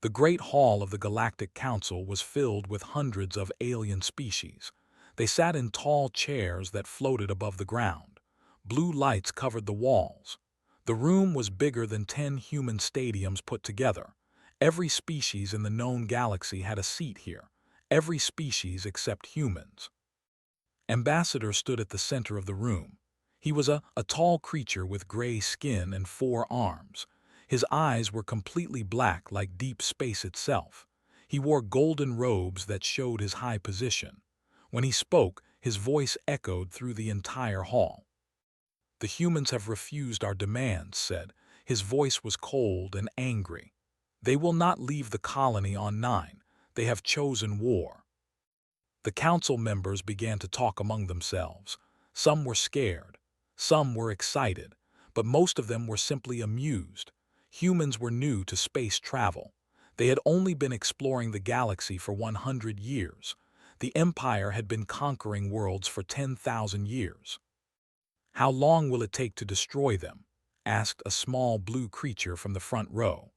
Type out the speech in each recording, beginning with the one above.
The Great Hall of the Galactic Council was filled with hundreds of alien species. They sat in tall chairs that floated above the ground. Blue lights covered the walls. The room was bigger than 10 human stadiums put together. Every species in the known galaxy had a seat here. Every species except humans. Ambassador stood at the center of the room. He was a tall creature with gray skin and 4 arms. His eyes were completely black like deep space itself. He wore golden robes that showed his high position. When he spoke, his voice echoed through the entire hall. "The humans have refused our demands," said. His voice was cold and angry. "They will not leave the colony on 9. They have chosen war." The council members began to talk among themselves. Some were scared. Some were excited. But most of them were simply amused. Humans were new to space travel. They had only been exploring the galaxy for 100 years. The Empire had been conquering worlds for 10,000 years. "How long will it take to destroy them?" asked a small blue creature from the front row.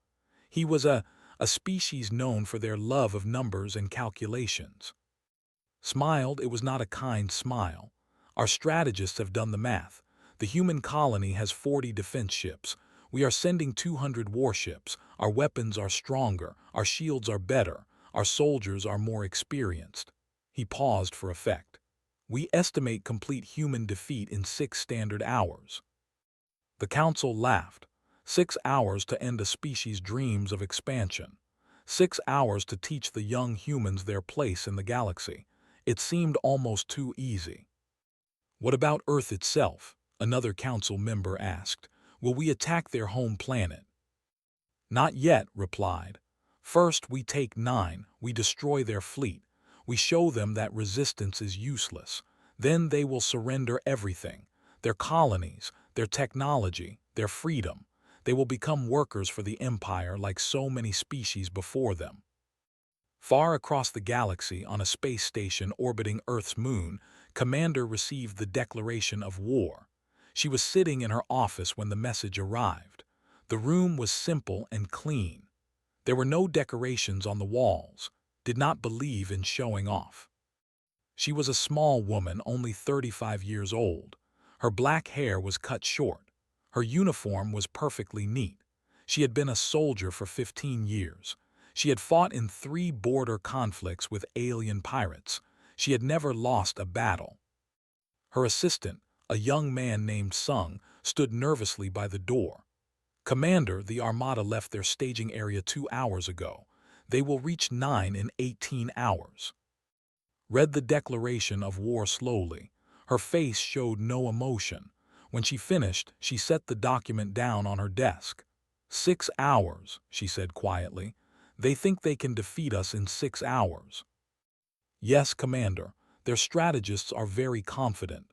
He was a species known for their love of numbers and calculations. Smiled, it was not a kind smile. "Our strategists have done the math. The human colony has 40 defense ships. We are sending 200 warships. Our weapons are stronger. Our shields are better. Our soldiers are more experienced." He paused for effect. "We estimate complete human defeat in 6 standard hours." The council laughed. 6 hours to end a species' dreams of expansion. 6 hours to teach the young humans their place in the galaxy. It seemed almost too easy. "What about Earth itself?" another council member asked. "Will we attack their home planet?" "Not yet," replied. "First we take 9, we destroy their fleet. We show them that resistance is useless. Then they will surrender everything. Their colonies, their technology, their freedom. They will become workers for the Empire like so many species before them." Far across the galaxy, on a space station orbiting Earth's moon, Commander received the declaration of war. She was sitting in her office when the message arrived. The room was simple and clean. There were no decorations on the walls. Did not believe in showing off. She was a small woman, only 35 years old. Her black hair was cut short. Her uniform was perfectly neat. She had been a soldier for 15 years. She had fought in 3 border conflicts with alien pirates. She had never lost a battle. Her assistant, a young man named Sung, stood nervously by the door. "Commander, the Armada left their staging area 2 hours ago. They will reach 9 in 18 hours." Read the declaration of war slowly. Her face showed no emotion. When she finished, she set the document down on her desk. "6 hours," she said quietly. "They think they can defeat us in 6 hours." "Yes, Commander. Their strategists are very confident."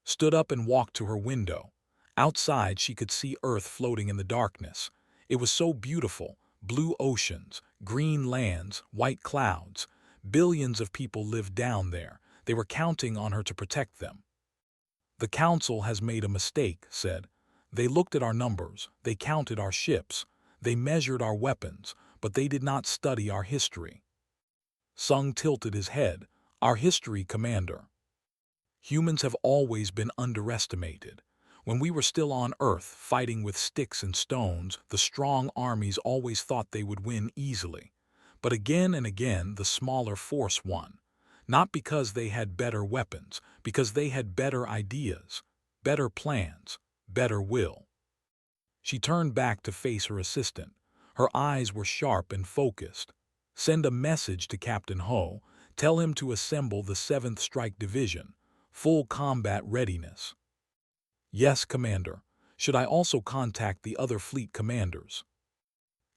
Stood up and walked to her window. Outside she could see Earth floating in the darkness. It was so beautiful. Blue oceans, green lands, white clouds. Billions of people lived down there. They were counting on her to protect them. "The Council has made a mistake," said. "They looked at our numbers. They counted our ships. They measured our weapons, but they did not study our history." Sung tilted his head. "Our history, Commander. Humans have always been underestimated. When we were still on Earth, fighting with sticks and stones, the strong armies always thought they would win easily. But again and again, the smaller force won. Not because they had better weapons, because they had better ideas, better plans, better will." She turned back to face her assistant. Her eyes were sharp and focused. "Send a message to Captain Ho. Tell him to assemble the 7th Strike Division. Full combat readiness." "Yes, Commander. Should I also contact the other fleet commanders?"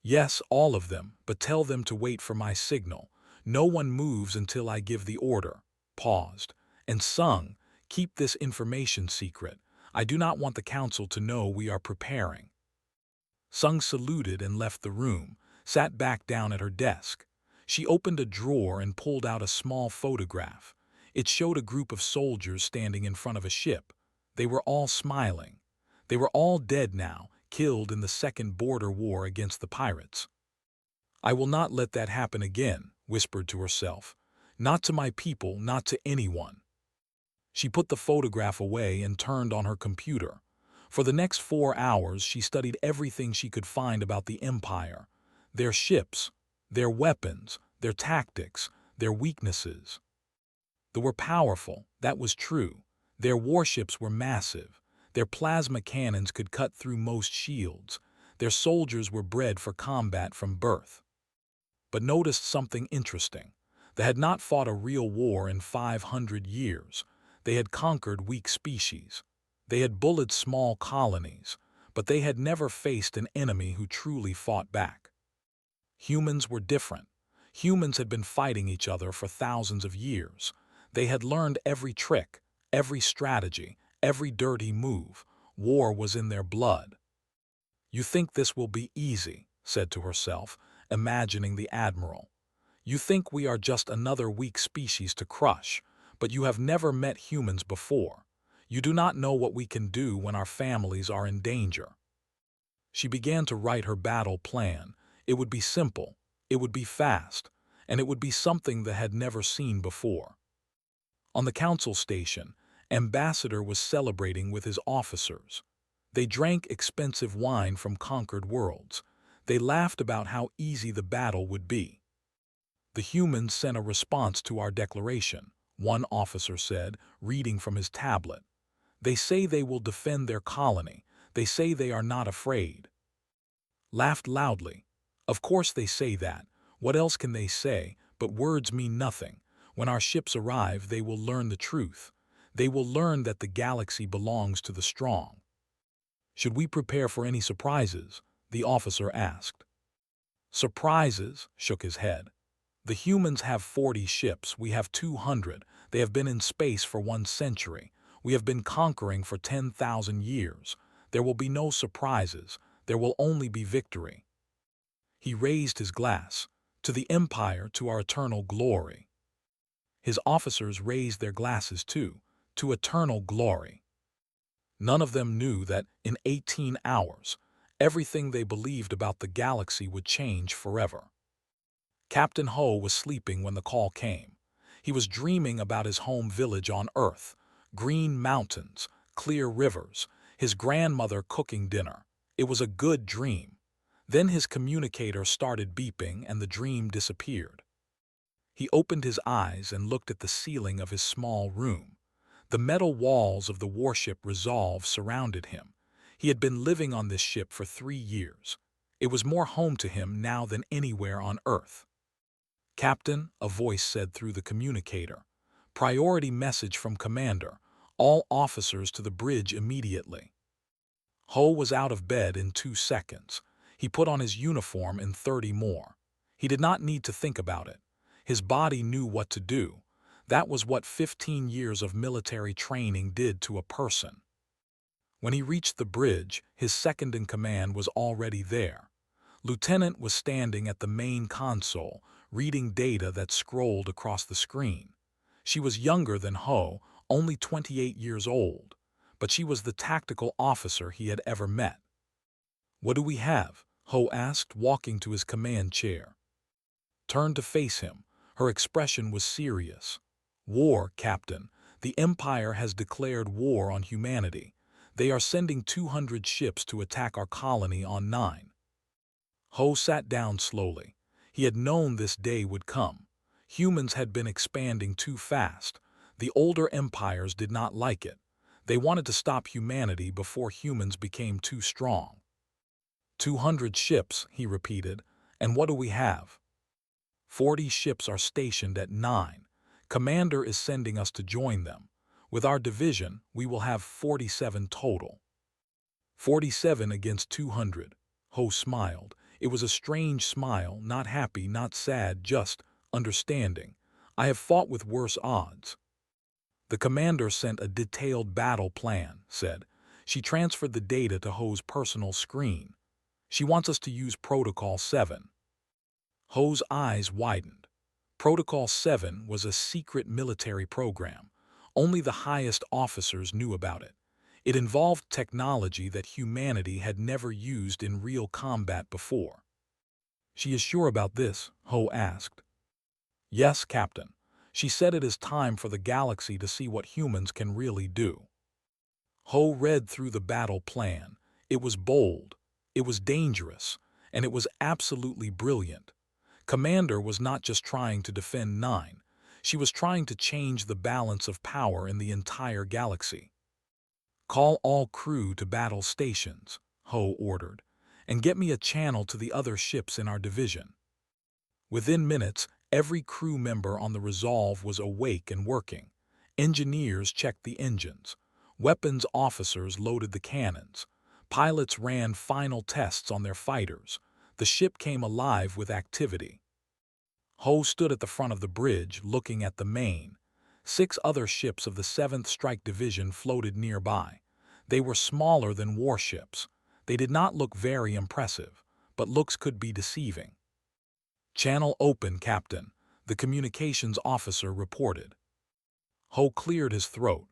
"Yes, all of them, but tell them to wait for my signal. No one moves until I give the order." Paused. "And Sung, keep this information secret. I do not want the Council to know we are preparing." Sung saluted and left the room, sat back down at her desk. She opened a drawer and pulled out a small photograph. It showed a group of soldiers standing in front of a ship. They were all smiling. They were all dead now, killed in the Second Border War against the pirates. I will not let that happen again, whispered to herself. Not to my people, not to anyone. She put the photograph away and turned on her computer. For the next 4 hours, she studied everything she could find about the Empire. Their ships, their weapons, their tactics, their weaknesses. They were powerful, that was true. Their warships were massive. Their plasma cannons could cut through most shields. Their soldiers were bred for combat from birth. But noticed something interesting. They had not fought a real war in 500 years. They had conquered weak species. They had bullied small colonies, but they had never faced an enemy who truly fought back. Humans were different. Humans had been fighting each other for thousands of years. They had learned every trick, every strategy, every dirty move. War was in their blood. You think this will be easy, said to herself, imagining the admiral. You think we are just another weak species to crush, but you have never met humans before. You do not know what we can do when our families are in danger. She began to write her battle plan. It would be simple, it would be fast, and it would be something they had never seen before. On the council station, Ambassador was celebrating with his officers. They drank expensive wine from conquered worlds. They laughed about how easy the battle would be. The humans sent a response to our declaration, one officer said, reading from his tablet. They say they will defend their colony. They say they are not afraid. Laughed loudly. Of course they say that. What else can they say? But words mean nothing. When our ships arrive, they will learn the truth. They will learn that the galaxy belongs to the strong. Should we prepare for any surprises? The officer asked. Surprises? Shook his head. The humans have 40 ships, we have 200. They have been in space for 1 century. We have been conquering for 10,000 years. There will be no surprises. There will only be victory. He raised his glass. To the Empire, to our eternal glory. His officers raised their glasses too, to eternal glory. None of them knew that, in 18 hours, everything they believed about the galaxy would change forever. Captain Ho was sleeping when the call came. He was dreaming about his home village on Earth, green mountains, clear rivers, his grandmother cooking dinner. It was a good dream. Then his communicator started beeping and the dream disappeared. He opened his eyes and looked at the ceiling of his small room. The metal walls of the warship Resolve surrounded him. He had been living on this ship for 3 years. It was more home to him now than anywhere on Earth. Captain, a voice said through the communicator. Priority message from Commander. All officers to the bridge immediately. Ho was out of bed in 2 seconds. He put on his uniform in 30 more. He did not need to think about it. His body knew what to do. That was what 15 years of military training did to a person. When he reached the bridge, his second-in-command was already there. Lieutenant was standing at the main console, reading data that scrolled across the screen. She was younger than Ho, only 28 years old, but she was the tactical officer he had ever met. What do we have? Ho asked, walking to his command chair. Turned to face him. Her expression was serious. War, Captain. The Empire has declared war on humanity. They are sending 200 ships to attack our colony on 9. Ho sat down slowly. He had known this day would come. Humans had been expanding too fast. The older empires did not like it. They wanted to stop humanity before humans became too strong. 200 ships, he repeated. And what do we have? 40 ships are stationed at 9. Commander is sending us to join them. With our division, we will have 47 total. 47 against 200. Ho smiled. It was a strange smile, not happy, not sad, just understanding. I have fought with worse odds. The commander sent a detailed battle plan, said. She transferred the data to Ho's personal screen. She wants us to use Protocol 7. Ho's eyes widened. Protocol 7 was a secret military program. Only the highest officers knew about it. It involved technology that humanity had never used in real combat before. She is sure about this? Ho asked. Yes, Captain. She said it is time for the galaxy to see what humans can really do. Ho read through the battle plan. It was bold, it was dangerous, and it was absolutely brilliant. Commander was not just trying to defend Nine, she was trying to change the balance of power in the entire galaxy. Call all crew to battle stations, Ho ordered, and get me a channel to the other ships in our division. Within minutes, every crew member on the Resolve was awake and working. Engineers checked the engines. Weapons officers loaded the cannons. Pilots ran final tests on their fighters. The ship came alive with activity. Ho stood at the front of the bridge, looking at the main. 6 other ships of the 7th Strike Division floated nearby. They were smaller than warships. They did not look very impressive, but looks could be deceiving. Channel open, Captain, the communications officer reported. Ho cleared his throat.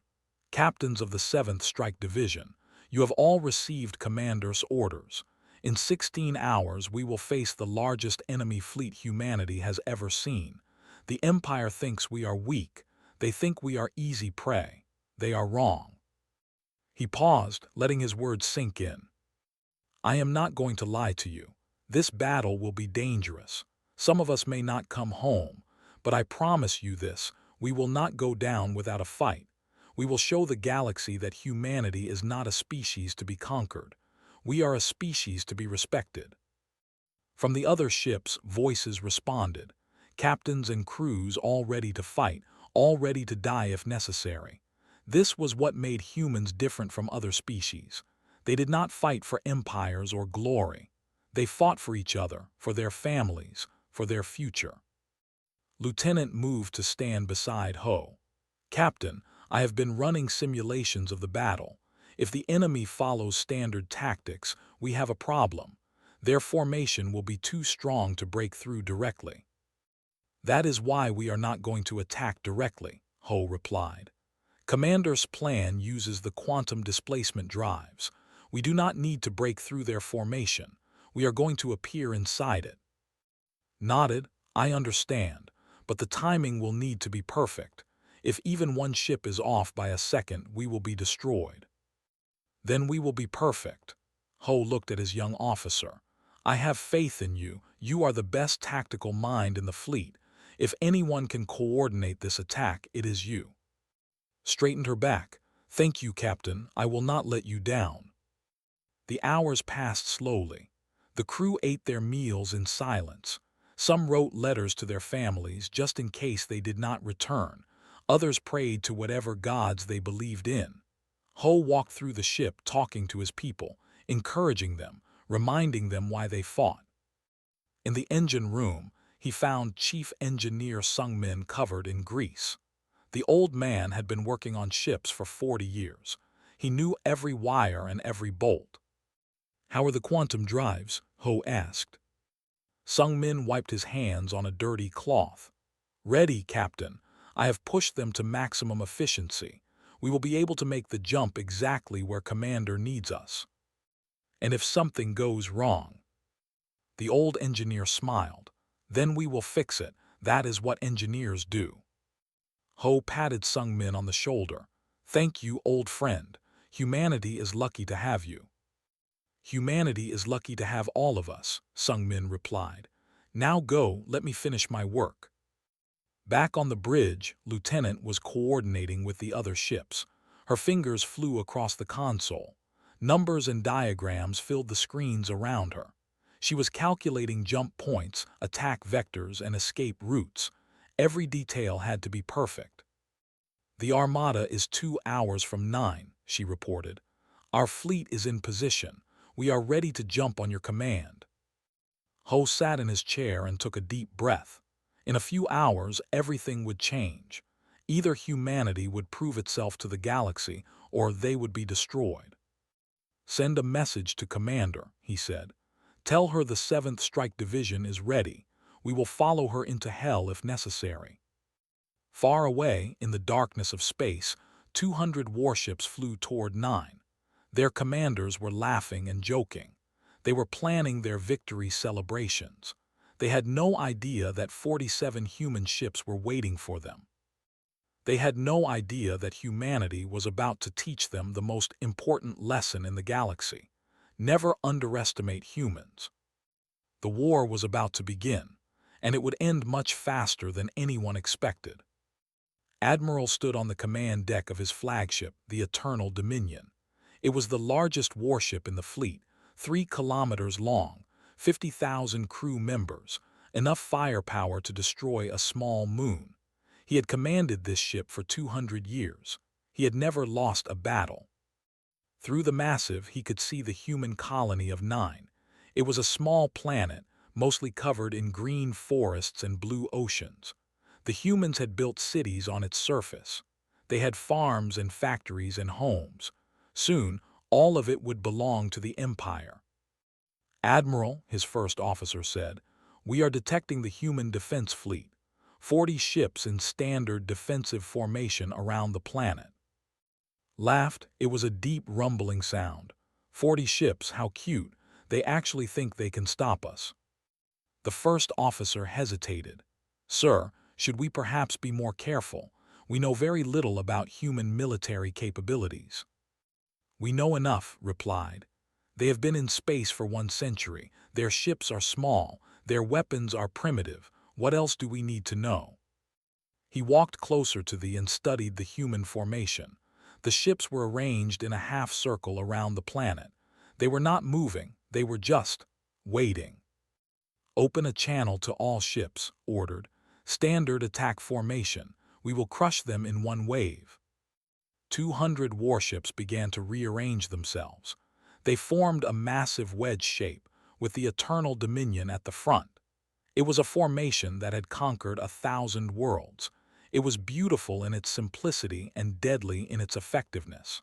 Captains of the 7th Strike Division, you have all received commander's orders. In 16 hours, we will face the largest enemy fleet humanity has ever seen. The Empire thinks we are weak. They think we are easy prey. They are wrong. He paused, letting his words sink in. I am not going to lie to you. This battle will be dangerous. Some of us may not come home, but I promise you this, we will not go down without a fight. We will show the galaxy that humanity is not a species to be conquered. We are a species to be respected. From the other ships, voices responded. Captains and crews all ready to fight, all ready to die if necessary. This was what made humans different from other species. They did not fight for empires or glory. They fought for each other, for their families, for their future. Lieutenant moved to stand beside Ho. Captain, I have been running simulations of the battle. If the enemy follows standard tactics, we have a problem. Their formation will be too strong to break through directly. That is why we are not going to attack directly, Ho replied. Commander's plan uses the quantum displacement drives. We do not need to break through their formation. We are going to appear inside it. Nodded, I understand, but the timing will need to be perfect. If even one ship is off by a second, we will be destroyed. Then we will be perfect. Ho looked at his young officer. I have faith in you. You are the best tactical mind in the fleet. If anyone can coordinate this attack, it is you. Straightened her back. Thank you, Captain. I will not let you down. The hours passed slowly. The crew ate their meals in silence. Some wrote letters to their families just in case they did not return. Others prayed to whatever gods they believed in. Ho walked through the ship talking to his people, encouraging them, reminding them why they fought. In the engine room, he found Chief Engineer Sungmin covered in grease. The old man had been working on ships for 40 years. He knew every wire and every bolt. How are the quantum drives? Ho asked. Sungmin wiped his hands on a dirty cloth. Ready, Captain. I have pushed them to maximum efficiency. We will be able to make the jump exactly where Commander needs us. And if something goes wrong? The old engineer smiled. Then we will fix it. That is what engineers do. Ho patted Sungmin on the shoulder. Thank you, old friend. Humanity is lucky to have you. Humanity is lucky to have all of us, Sungmin replied. Now go, let me finish my work. Back on the bridge, Lieutenant was coordinating with the other ships. Her fingers flew across the console. Numbers and diagrams filled the screens around her. She was calculating jump points, attack vectors, and escape routes. Every detail had to be perfect. The Armada is 2 hours from 9, she reported. Our fleet is in position. We are ready to jump on your command. Ho sat in his chair and took a deep breath. In a few hours, everything would change. Either humanity would prove itself to the galaxy, or they would be destroyed. Send a message to Commander, he said. Tell her the 7th Strike Division is ready. We will follow her into hell if necessary. Far away, in the darkness of space, 200 warships flew toward 9. Their commanders were laughing and joking. They were planning their victory celebrations. They had no idea that 47 human ships were waiting for them. They had no idea that humanity was about to teach them the most important lesson in the galaxy. Never underestimate humans. The war was about to begin, and it would end much faster than anyone expected. Admiral stood on the command deck of his flagship, the Eternal Dominion. It was the largest warship in the fleet, 3 kilometers long, 50,000 crew members, enough firepower to destroy a small moon. He had commanded this ship for 200 years. He had never lost a battle. Through the massive, he could see the human colony of 9. It was a small planet, mostly covered in green forests and blue oceans. The humans had built cities on its surface. They had farms and factories and homes. Soon, all of it would belong to the Empire. "Admiral," his first officer said, "we are detecting the human defense fleet. 40 ships in standard defensive formation around the planet." Laughed, it was a deep rumbling sound. 40 ships, how cute. They actually think they can stop us. The first officer hesitated. "Sir, should we perhaps be more careful? We know very little about human military capabilities." "We know enough," replied. "They have been in space for 1 century. Their ships are small. Their weapons are primitive. What else do we need to know?" He walked closer to them and studied the human formation. The ships were arranged in a half-circle around the planet. They were not moving. They were just waiting. "Open a channel to all ships," ordered. "Standard attack formation. We will crush them in 1 wave." 200 warships began to rearrange themselves. They formed a massive wedge shape, with the Eternal Dominion at the front. It was a formation that had conquered 1,000 worlds. It was beautiful in its simplicity and deadly in its effectiveness.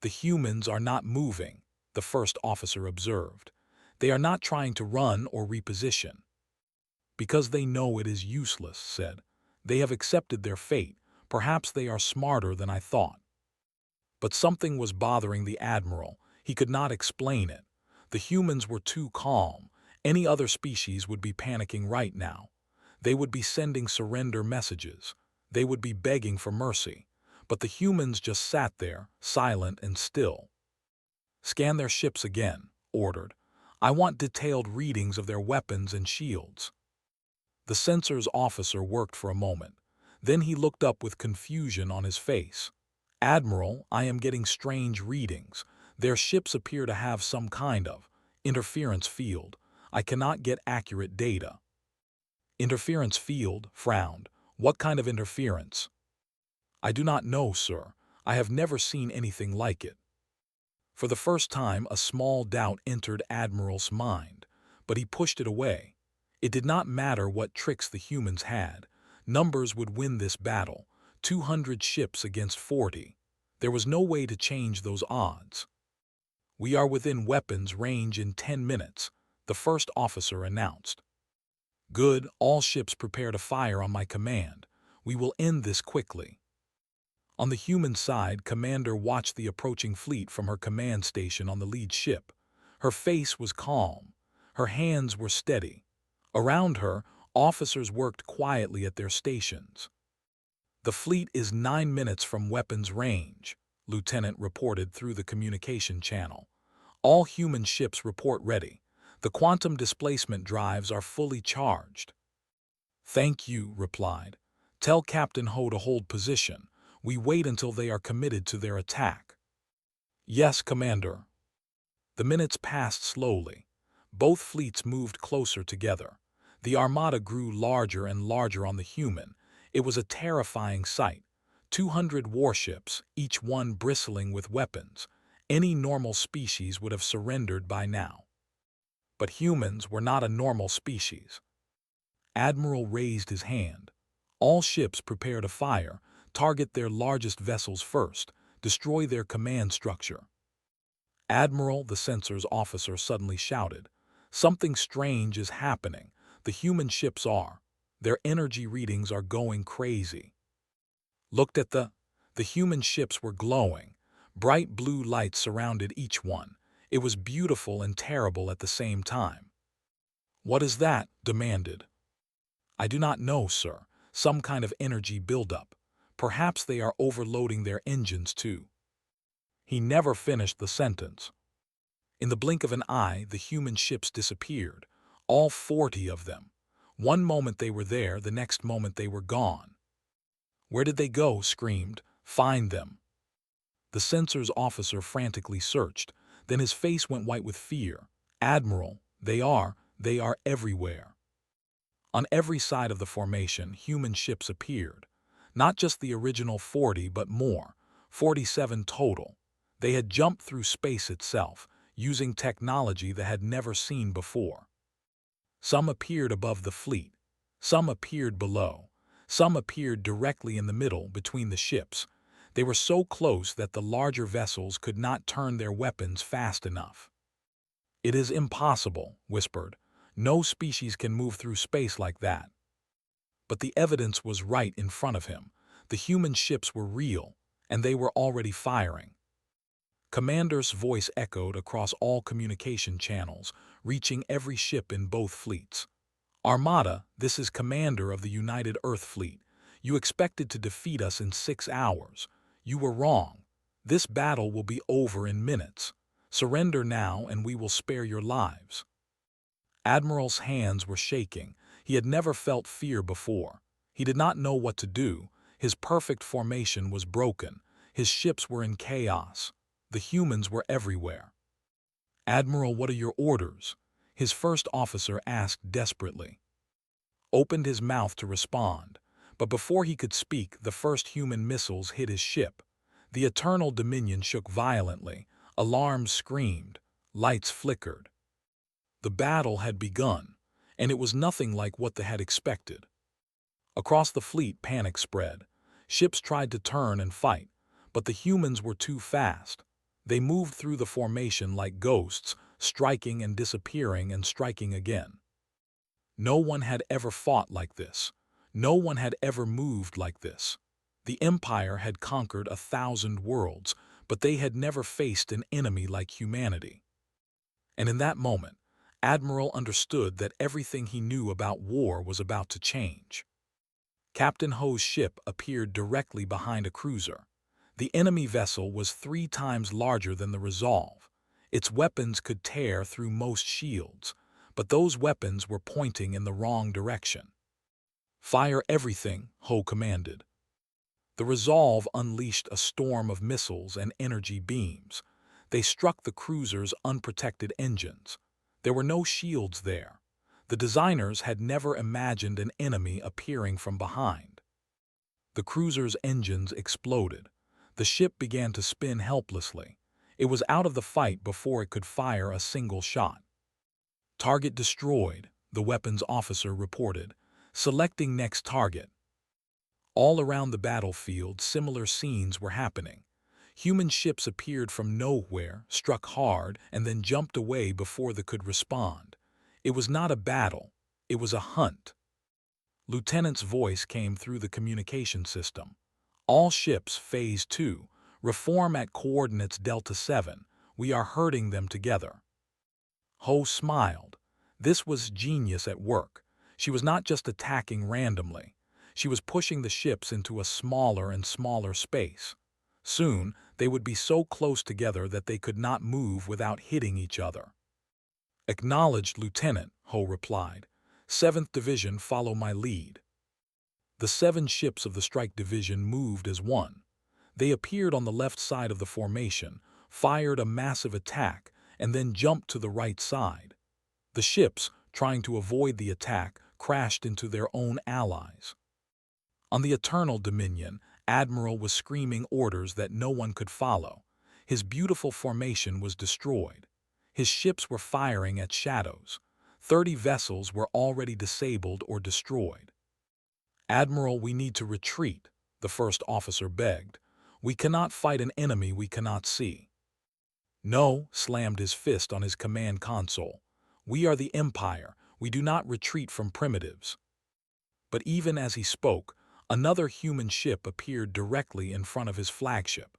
"The humans are not moving," the first officer observed. "They are not trying to run or reposition." "Because they know it is useless," said. "They have accepted their fate. Perhaps they are smarter than I thought." But something was bothering the Admiral. He could not explain it. The humans were too calm. Any other species would be panicking right now. They would be sending surrender messages. They would be begging for mercy. But the humans just sat there, silent and still. "Scan their ships again," ordered. "I want detailed readings of their weapons and shields." The sensors officer worked for a moment. Then he looked up with confusion on his face. "Admiral, I am getting strange readings. Their ships appear to have some kind of interference field. I cannot get accurate data." "Interference field?" frowned. "What kind of interference?" "I do not know, sir. I have never seen anything like it." For the first time, a small doubt entered Admiral's mind, but he pushed it away. It did not matter what tricks the humans had. Numbers would win this battle. 200 ships against 40. There was no way to change those odds. "We are within weapons range in 10 minutes, the first officer announced. "Good, all ships prepare to fire on my command. We will end this quickly." On the human side, Commander watched the approaching fleet from her command station on the lead ship. Her face was calm. Her hands were steady. Around her, officers worked quietly at their stations. "The fleet is 9 minutes from weapons range," Lieutenant reported through the communication channel. "All human ships report ready. The quantum displacement drives are fully charged." "Thank you," replied. "Tell Captain Ho to hold position. We wait until they are committed to their attack." "Yes, Commander." The minutes passed slowly. Both fleets moved closer together. The armada grew larger and larger on the human. It was a terrifying sight. 200 warships, each one bristling with weapons. Any normal species would have surrendered by now. But humans were not a normal species. Admiral raised his hand. "All ships prepare to fire. Target their largest vessels first. Destroy their command structure." "Admiral," the sensors officer suddenly shouted. "Something strange is happening. The human ships are. Their energy readings are going crazy." Looked at the human ships were glowing. Bright blue lights surrounded each one. It was beautiful and terrible at the same time. "What is that?" demanded. "I do not know, sir. Some kind of energy buildup. Perhaps they are overloading their engines too." He never finished the sentence. In the blink of an eye, the human ships disappeared, all 40 of them. One moment they were there, the next moment they were gone. "Where did they go?" screamed. "Find them." The censor's officer frantically searched. Then his face went white with fear. "Admiral, they are everywhere." On every side of the formation, human ships appeared. Not just the original 40, but more. 47 total. They had jumped through space itself, using technology they had never seen before. Some appeared above the fleet. Some appeared below. Some appeared directly in the middle, between the ships. They were so close that the larger vessels could not turn their weapons fast enough. "It is impossible," whispered. "No species can move through space like that." But the evidence was right in front of him. The human ships were real, and they were already firing. Commander's voice echoed across all communication channels, reaching every ship in both fleets. "Armada, this is Commander of the United Earth Fleet. You expected to defeat us in 6 hours. You were wrong. This battle will be over in minutes. Surrender now and we will spare your lives." Admiral's hands were shaking. He had never felt fear before. He did not know what to do. His perfect formation was broken. His ships were in chaos. The humans were everywhere. "Admiral, what are your orders?" his first officer asked desperately. Opened his mouth to respond, but before he could speak, the first human missiles hit his ship. The Eternal Dominion shook violently. Alarms screamed. Lights flickered. The battle had begun, and it was nothing like what they had expected. Across the fleet, panic spread. Ships tried to turn and fight, but the humans were too fast. They moved through the formation like ghosts, striking and disappearing and striking again. No one had ever fought like this. No one had ever moved like this. The Empire had conquered 1,000 worlds, but they had never faced an enemy like humanity. And in that moment, Admiral understood that everything he knew about war was about to change. Captain Ho's ship appeared directly behind a cruiser. The enemy vessel was 3 times larger than the Resolve. Its weapons could tear through most shields, but those weapons were pointing in the wrong direction. "Fire everything," Ho commanded. The Resolve unleashed a storm of missiles and energy beams. They struck the cruiser's unprotected engines. There were no shields there. The designers had never imagined an enemy appearing from behind. The cruiser's engines exploded. The ship began to spin helplessly. It was out of the fight before it could fire a single shot. "Target destroyed," the weapons officer reported. "Selecting next target." All around the battlefield, similar scenes were happening. Human ships appeared from nowhere, struck hard, and then jumped away before they could respond. It was not a battle. It was a hunt. Lieutenant's voice came through the communication system. "All ships, Phase 2, reform at coordinates Delta 7. We are herding them together." Ho smiled. This was genius at work. She was not just attacking randomly. She was pushing the ships into a smaller and smaller space. Soon, they would be so close together that they could not move without hitting each other. "Acknowledged, Lieutenant," Ho replied. "7th Division, follow my lead." The 7 ships of the Strike Division moved as one. They appeared on the left side of the formation, fired a massive attack, and then jumped to the right side. The ships, trying to avoid the attack, crashed into their own allies. On the Eternal Dominion, Admiral was screaming orders that no one could follow. His beautiful formation was destroyed. His ships were firing at shadows. 30 vessels were already disabled or destroyed. "Admiral, we need to retreat," the first officer begged. "We cannot fight an enemy we cannot see." "No," slammed his fist on his command console. "We are the Empire. We do not retreat from primitives." But even as he spoke, another human ship appeared directly in front of his flagship.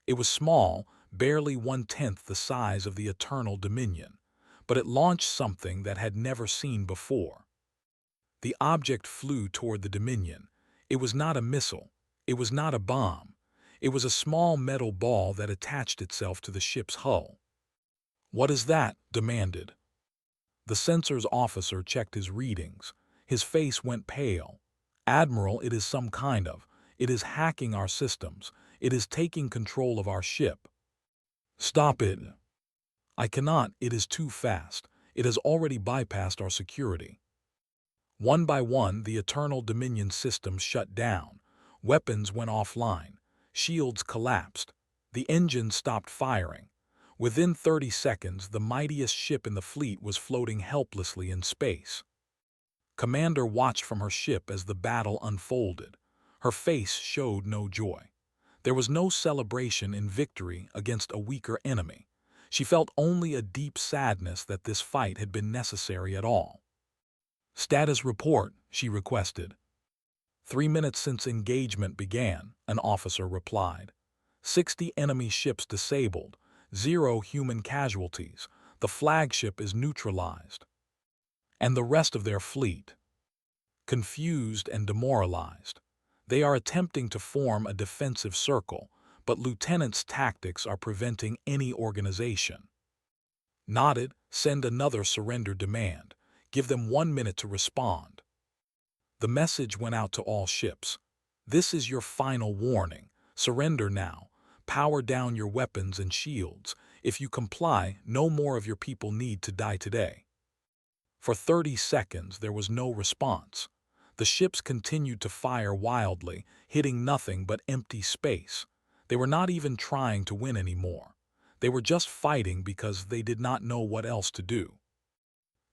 It was small, barely 1/10 the size of the Eternal Dominion, but it launched something that had never seen before. The object flew toward the Dominion. It was not a missile. It was not a bomb. It was a small metal ball that attached itself to the ship's hull. "What is that?" demanded. The sensors officer checked his readings. His face went pale. "Admiral, it is some kind of. It is hacking our systems. It is taking control of our ship." "Stop it." "I cannot. It is too fast. It has already bypassed our security." One by one, the Eternal Dominion systems shut down. Weapons went offline. Shields collapsed. The engines stopped firing. Within 30 seconds, the mightiest ship in the fleet was floating helplessly in space. Commander watched from her ship as the battle unfolded. Her face showed no joy. There was no celebration in victory against a weaker enemy. She felt only a deep sadness that this fight had been necessary at all. "Status report," she requested. 3 minutes since engagement began," an officer replied. 60 enemy ships disabled, 0 human casualties. The flagship is neutralized." "And the rest of their fleet?" "Confused and demoralized. They are attempting to form a defensive circle, but Lieutenant's tactics are preventing any organization." "Noted. Send another surrender demand. Give them 1 minute to respond." The message went out to all ships. "This is your final warning. Surrender now. Power down your weapons and shields. If you comply, no more of your people need to die today." For 30 seconds, there was no response. The ships continued to fire wildly, hitting nothing but empty space. They were not even trying to win anymore. They were just fighting because they did not know what else to do.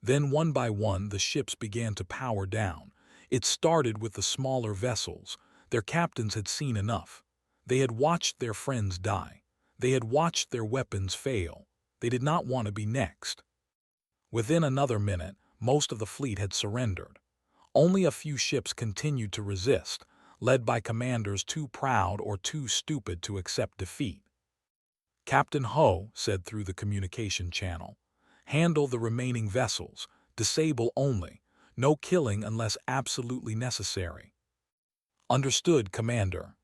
Then, one by one, the ships began to power down. It started with the smaller vessels. Their captains had seen enough. They had watched their friends die. They had watched their weapons fail. They did not want to be next. Within another minute, most of the fleet had surrendered. Only a few ships continued to resist, led by commanders too proud or too stupid to accept defeat. "Captain Ho," said through the communication channel, "handle the remaining vessels. Disable only. No killing unless absolutely necessary." "Understood, Commander."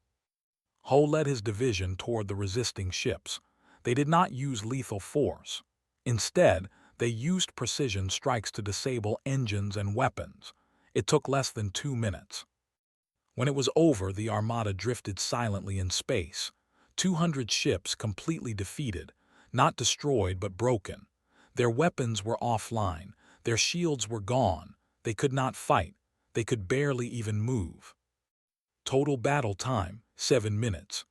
Ho led his division toward the resisting ships. They did not use lethal force. Instead, they used precision strikes to disable engines and weapons. It took less than 2 minutes. When it was over, the armada drifted silently in space. 200 ships completely defeated, not destroyed but broken. Their weapons were offline. Their shields were gone. They could not fight. They could barely even move. Total battle time, 7 minutes.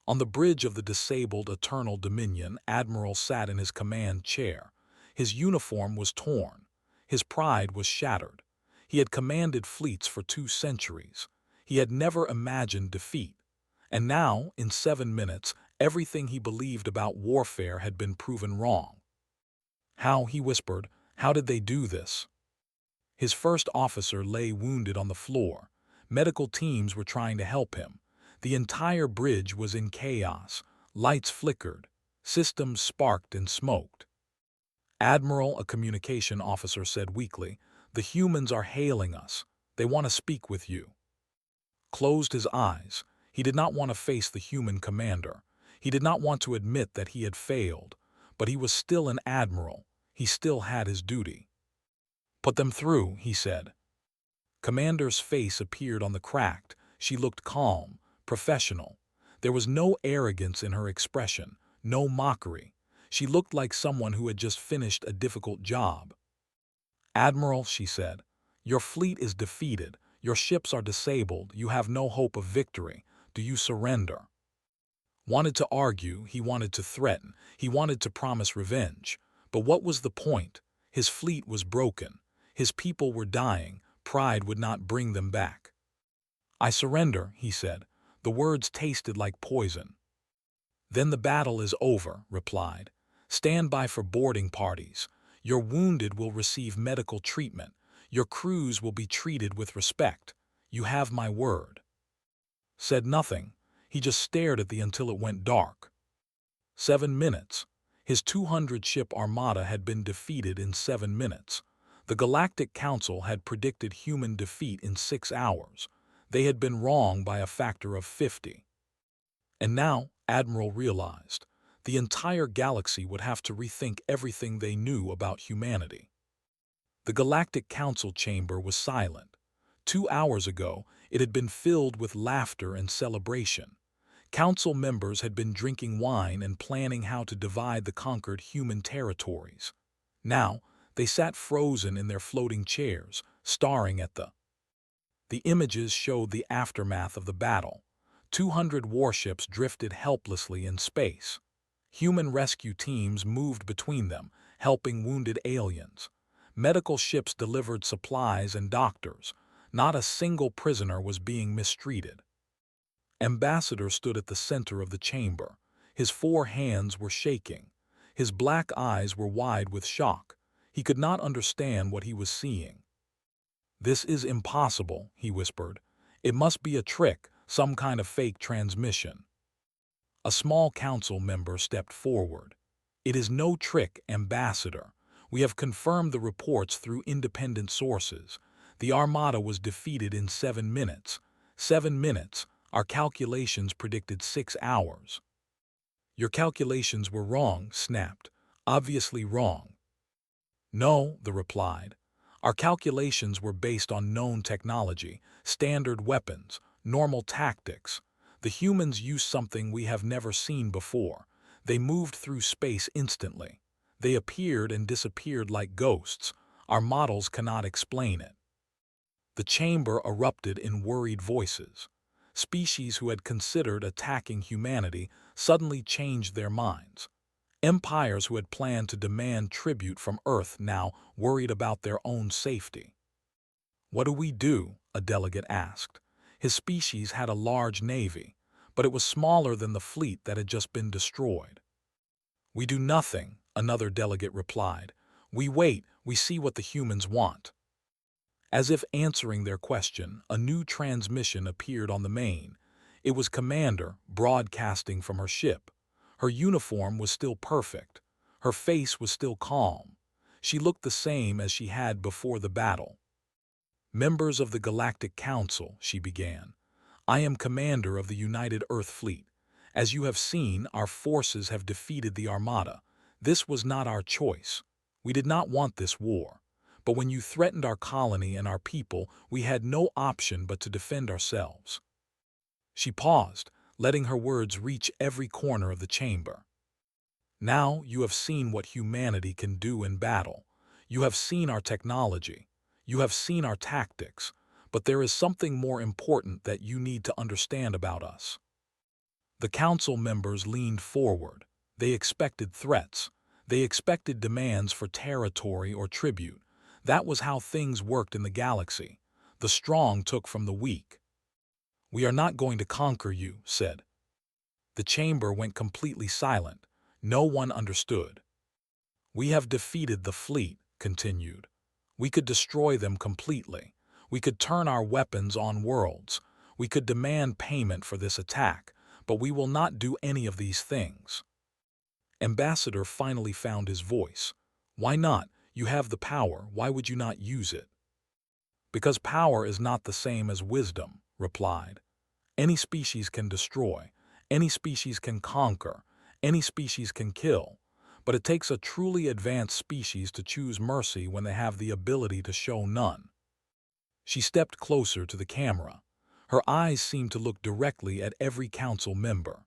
On the bridge of the disabled Eternal Dominion, Admiral sat in his command chair. His uniform was torn. His pride was shattered. He had commanded fleets for 2 centuries. He had never imagined defeat. And now, in 7 minutes, everything he believed about warfare had been proven wrong. "How," he whispered, "how did they do this?" His first officer lay wounded on the floor. Medical teams were trying to help him. The entire bridge was in chaos. Lights flickered. Systems sparked and smoked. "Admiral," a communication officer said weakly, "the humans are hailing us. They want to speak with you." Closed his eyes. He did not want to face the human commander. He did not want to admit that he had failed. But he was still an admiral. He still had his duty. "Put them through," he said. Commander's face appeared on the cracked. She looked calm, professional. There was no arrogance in her expression, no mockery. She looked like someone who had just finished a difficult job. "Admiral," she said, "your fleet is defeated. Your ships are disabled. You have no hope of victory. Do you surrender?" Wanted to argue, he wanted to threaten, he wanted to promise revenge. But what was the point? His fleet was broken. His people were dying. Pride would not bring them back. "I surrender," he said. The words tasted like poison. "Then the battle is over," replied. "Stand by for boarding parties. Your wounded will receive medical treatment. Your crews will be treated with respect. You have my word." Said nothing. He just stared at the until it went dark. 7 minutes. His 200-ship armada had been defeated in 7 minutes. The Galactic Council had predicted human defeat in 6 hours. They had been wrong by a factor of 50. And now, Admiral realized, the entire galaxy would have to rethink everything they knew about humanity. The Galactic Council chamber was silent. 2 hours ago, it had been filled with laughter and celebration. Council members had been drinking wine and planning how to divide the conquered human territories. Now, they sat frozen in their floating chairs, staring at the images showed the aftermath of the battle. 200 warships drifted helplessly in space. Human rescue teams moved between them, helping wounded aliens. Medical ships delivered supplies and doctors. Not a single prisoner was being mistreated. Ambassador stood at the center of the chamber. His 4 hands were shaking. His black eyes were wide with shock. He could not understand what he was seeing. "This is impossible," he whispered. "It must be a trick, some kind of fake transmission." A small council member stepped forward. "It is no trick, Ambassador. We have confirmed the reports through independent sources. The Armada was defeated in 7 minutes. 7 minutes. Our calculations predicted 6 hours." "Your calculations were wrong," snapped. "Obviously wrong." "No," the replied. "Our calculations were based on known technology, standard weapons, normal tactics. The humans used something we have never seen before. They moved through space instantly. They appeared and disappeared like ghosts. Our models cannot explain it." The chamber erupted in worried voices. Species who had considered attacking humanity suddenly changed their minds. Empires who had planned to demand tribute from Earth now worried about their own safety. "What do we do?" a delegate asked. His species had a large navy, but it was smaller than the fleet that had just been destroyed. "We do nothing," another delegate replied. "We wait, we see what the humans want." As if answering their question, a new transmission appeared on the main. It was Commander, broadcasting from her ship. Her uniform was still perfect. Her face was still calm. She looked the same as she had before the battle. "Members of the Galactic Council," she began. "I am Commander of the United Earth Fleet. As you have seen, our forces have defeated the Armada. This was not our choice. We did not want this war. But when you threatened our colony and our people, we had no option but to defend ourselves." She paused, letting her words reach every corner of the chamber. "Now you have seen what humanity can do in battle. You have seen our technology. You have seen our tactics. But there is something more important that you need to understand about us." The council members leaned forward. They expected threats. They expected demands for territory or tribute. That was how things worked in the galaxy. The strong took from the weak. "We are not going to conquer you," said. The chamber went completely silent. No one understood. "We have defeated the fleet," continued. "We could destroy them completely. We could turn our weapons on worlds. We could demand payment for this attack, but we will not do any of these things." Ambassador finally found his voice. "Why not? You have the power. Why would you not use it?" "Because power is not the same as wisdom," replied. "Any species can destroy. Any species can conquer. Any species can kill. But it takes a truly advanced species to choose mercy when they have the ability to show none." She stepped closer to the camera. Her eyes seemed to look directly at every council member.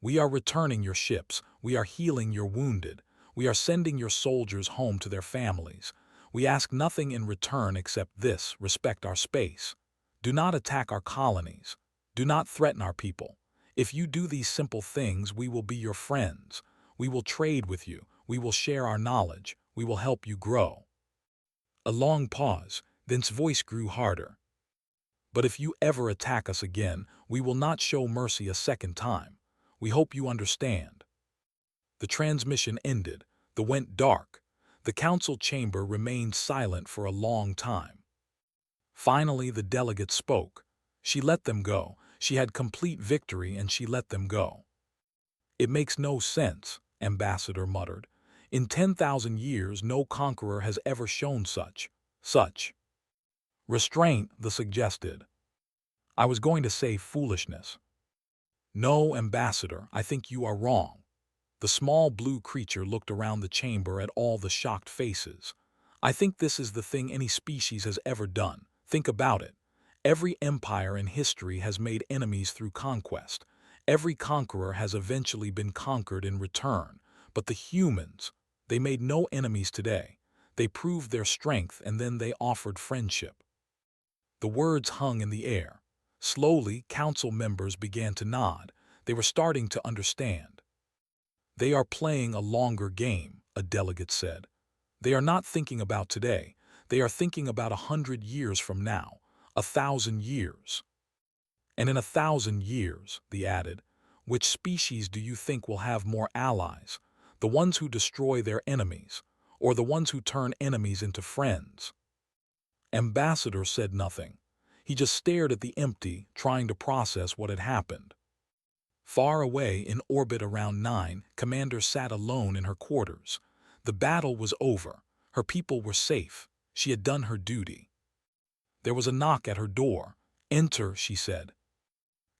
"We are returning your ships. We are healing your wounded. We are sending your soldiers home to their families. We ask nothing in return except this: respect our space. Do not attack our colonies. Do not threaten our people. If you do these simple things, we will be your friends. We will trade with you. We will share our knowledge. We will help you grow." A long pause, then his voice grew harder. "But if you ever attack us again, we will not show mercy a second time. We hope you understand." The transmission ended. The went dark. The council chamber remained silent for a long time. Finally, the delegate spoke. She let them go. She had complete victory and she let them go. "It makes no sense," Ambassador muttered. In 10,000 years, no conqueror has ever shown such restraint, the suggested. I was going to say foolishness. No, Ambassador, I think you are wrong. The small blue creature looked around the chamber at all the shocked faces. I think this is the thing any species has ever done. Think about it. Every empire in history has made enemies through conquest. Every conqueror has eventually been conquered in return. But the humans, they made no enemies today. They proved their strength and then they offered friendship. The words hung in the air. Slowly, council members began to nod. They were starting to understand. They are playing a longer game, a delegate said. They are not thinking about today. They are thinking about 100 years from now, 1,000 years. And in 1,000 years, they added, which species do you think will have more allies? The ones who destroy their enemies, or the ones who turn enemies into friends? Ambassador said nothing. He just stared at the empty, trying to process what had happened. Far away in orbit around 9, Commander sat alone in her quarters. The battle was over. Her people were safe. She had done her duty. There was a knock at her door. Enter, she said.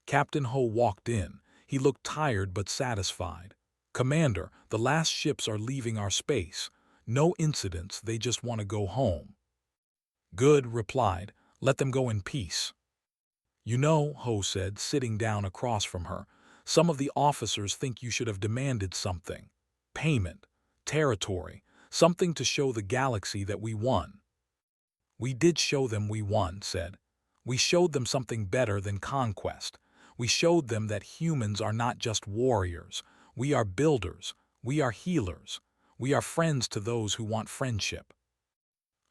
Captain Ho walked in. He looked tired but satisfied. Commander, the last ships are leaving our space. No incidents, they just want to go home. Good, replied. Let them go in peace. You know, Ho said, sitting down across from her, some of the officers think you should have demanded something. Payment, territory, something to show the galaxy that we won. We did show them we won, said. We showed them something better than conquest. We showed them that humans are not just warriors. We are builders. We are healers. We are friends to those who want friendship.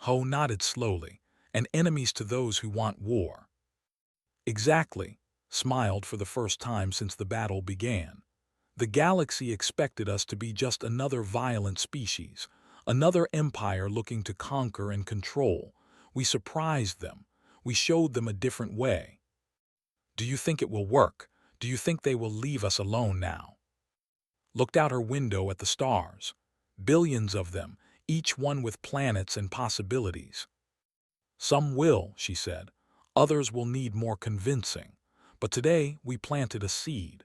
Ho nodded slowly, and enemies to those who want war. Exactly, smiled for the first time since the battle began. The galaxy expected us to be just another violent species, another empire looking to conquer and control. We surprised them. We showed them a different way. Do you think it will work? Do you think they will leave us alone now? Looked out her window at the stars. Billions of them, each one with planets and possibilities. Some will, she said. Others will need more convincing. But today we planted a seed.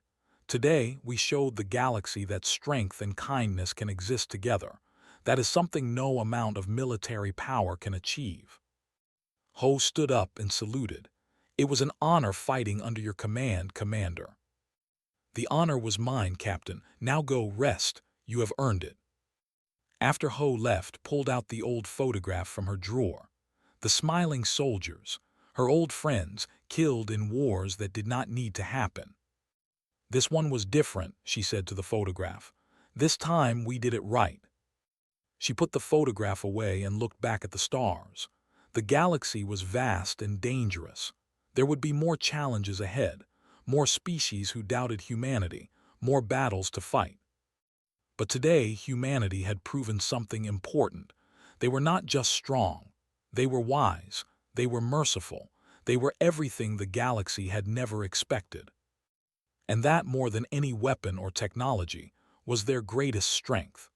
Today we showed the galaxy that strength and kindness can exist together. That is something no amount of military power can achieve. Ho stood up and saluted. It was an honor fighting under your command, Commander. The honor was mine, Captain. Now go rest. You have earned it. After Ho left, pulled out the old photograph from her drawer. The smiling soldiers, her old friends, killed in wars that did not need to happen. This one was different, she said to the photograph. This time we did it right. She put the photograph away and looked back at the stars. The galaxy was vast and dangerous. There would be more challenges ahead, more species who doubted humanity, more battles to fight. But today humanity had proven something important. They were not just strong. They were wise. They were merciful. They were everything the galaxy had never expected. And that, more than any weapon or technology, was their greatest strength.